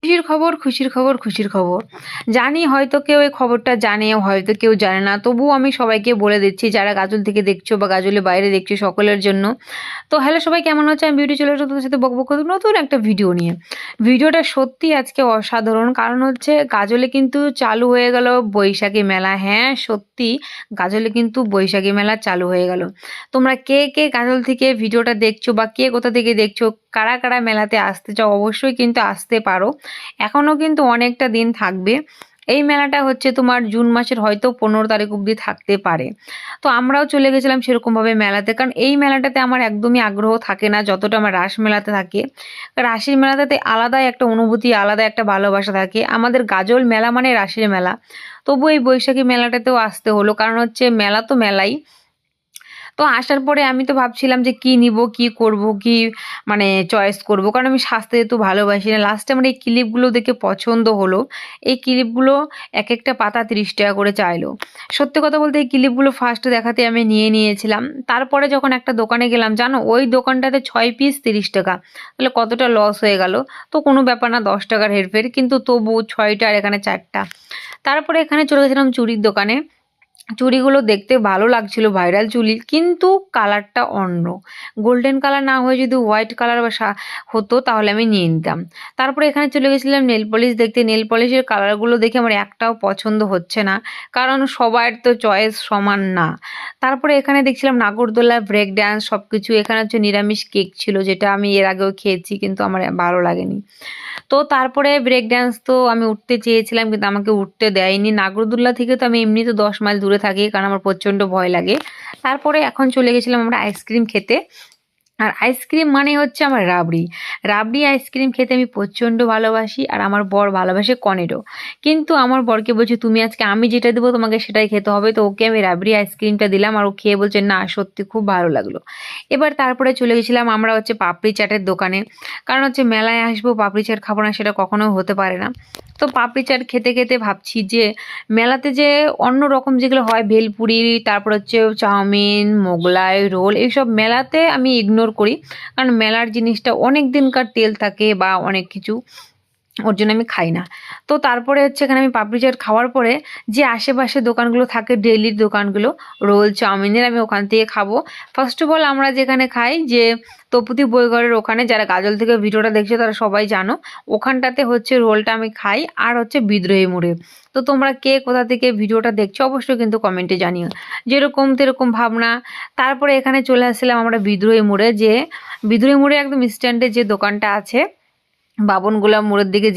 খুশির খবর, খুশির খবর, খুশির খবর। জানি হয়তো কেউ এই খবরটা জানে, হয়তো কেউ জানে না। তবুও আমি সবাইকে বলে দিচ্ছি যারা গাজল থেকে দেখছো বা গাজলের বাইরে দেখছো সকলের জন্য। তো হ্যালো সবাই, কেমন আছো? আমি বিউটি চলে এসেছি তোমাদের সাথে বকবক করতে নতুন একটা ভিডিও নিয়ে। ভিডিওটা সত্যি আজকে অসাধারণ, কারণ হচ্ছে গাজলে কিন্তু চালু হয়ে গেল বৈশাখী মেলা। হ্যাঁ সত্যি, গাজলে কিন্তু বৈশাখী মেলা চালু হয়ে গেল। তোমরা কে কে গাজল থেকে ভিডিওটা দেখছো বা কে কোথা থেকে দেখছো, কারা কারা মেলাতে আসতে চাও, অবশ্যই কিন্তু আসতে পারো। এখনো কিন্তু অনেকটা দিন থাকবে। এই মেলাটা হচ্ছে তোমার জুন মাসের হয়তো 15 তারিখ অবধি থাকতে পারে। তো আমরাও চলে গেছিলাম সেরকমভাবে মেলাতে, কারণ এই মেলাটাতে আমার একদমই আগ্রহ থাকে না যতটা আমার রাস মেলাতে থাকে। রাসের মেলাটাতে আলাদাই একটা অনুভূতি, আলাদা একটা ভালোবাসা থাকে। আমাদের গাজল মেলা মানে রাসের মেলা। তবু এই বৈশাখী মেলাটাতেও আসতে হলো, কারণ হচ্ছে মেলা তো মেলাই। তো আসার পরে আমি তো ভাবছিলাম যে কি নিব, কি করব, কি মানে চয়েস করব, কারণ আমি সাজতে যেহেতু ভালোবাসি না। লাস্টে আমার এই ক্লিপগুলো দেখে পছন্দ হলো। এই ক্লিপগুলো এক একটা পাতা 30 টাকা করে চাইলো। সত্যি কথা বলতে এই ক্লিপগুলো ফার্স্ট দেখাতে আমি নিয়ে নিয়েছিলাম। তারপরে যখন একটা দোকানে গেলাম, জানো ওই দোকানটাতে 6 পিস 30 টাকা। তাহলে কতটা লস হয়ে গেল। তো কোনো ব্যাপার না, 10 টাকার হেরফের, কিন্তু তবু 6টা আর এখানে 4টা। তারপরে এখানে চলে গেছিলাম চুড়ির দোকানে। চুড়িগুলো দেখতে ভালো লাগছিল, ভাইরাল চুড়ি, কিন্তু কালারটা অন্য। গোল্ডেন কালার না হয়ে যদি হোয়াইট কালার বা হতো তাহলে আমি নিয়ে নিতাম। তারপরে এখানে চলে গেছিলাম নেল পলিশ দেখতে। নেল পলিশের কালারগুলো দেখে আমার একটাও পছন্দ হচ্ছে না, কারণ সবার তো চয়েস সমান না। তারপরে এখানে দেখছিলাম নাগরদোলা, ব্রেক ড্যান্স সব কিছু। এখানে হচ্ছে নিরামিষ কেক ছিল, যেটা আমি এর আগেও খেয়েছি কিন্তু আমার ভালো লাগেনি। তো তারপরে ব্রেক ড্যান্স তো আমি উঠতে চেয়েছিলাম, কিন্তু আমাকে উঠতে দেয়নি। নাগরদোল্লা থেকে তো আমি এমনিতে 10 মাইল দূরে থাকি, কারণ আমার প্রচণ্ড ভয় লাগে। তারপরে এখন চলে গেছিলাম আমরা আইসক্রিম খেতে। আর আইসক্রিম মানে হচ্ছে আমার রাবড়ি। রাবড়ি আইসক্রিম খেতে আমি প্রচণ্ড ভালোবাসি, আর আমার বর ভালোবাসে কর্নেটো। কিন্তু আমার বরকে বলছি তুমি আজকে আমি যেটা দেবো তোমাকে সেটাই খেতে হবে। তো ওকে আমি রাবড়ি আইসক্রিমটা দিলাম, আর ও খেয়ে বলছে না সত্যি খুব ভালো লাগলো। এবার তারপরে চলে গেছিলাম আমরা হচ্ছে পাপড়ি চাটের দোকানে, কারণ হচ্ছে মেলায় আসবো পাপড়ি চাট খাবো না সেটা কখনো হতে পারে না। তো পাপড়ি চাট খেতে খেতে ভাবছি যে মেলাতে যে অন্য রকম যেগুলো হয় ভেলপুরি, তারপর হচ্ছে চাউমিন, মোগলাই, রোল, এইসব মেলাতে আমি ইগনোর করি, কারণ মেলার জিনিসটা অনেক দিনকার তেল থাকে বা অনেক কিছু, ওর জন্য আমি খাই না। তো তারপরে হচ্ছে এখানে আমি পাপড়ি চাট খাওয়ার পরে যে আশেপাশে দোকানগুলো থাকে ডেইলির দোকানগুলো রোল চাউমিনের, আমি ওখান থেকে খাবো। ফার্স্ট অফ অল আমরা যেখানে খাই যে তপুতি বইঘরের ওখানে, যারা গাজল থেকে ভিডিওটা দেখছো তারা সবাই জানো, ওখানটাতে হচ্ছে রোলটা আমি খাই, আর হচ্ছে বিদ্রোহী মোড়ে। তো তোমরা কে কোথা থেকে ভিডিওটা দেখছো অবশ্যই কিন্তু কমেন্টে জানিও, যেরকম তেরকম ভাবনা। তারপরে এখানে চলে আসছিলাম আমরা বিদ্রোহী মোড়ে, যে বিদ্রোহী মোড়ে একদম স্ট্যান্ডে যে দোকানটা আছে বাবনগোলা মোড়ের দিকে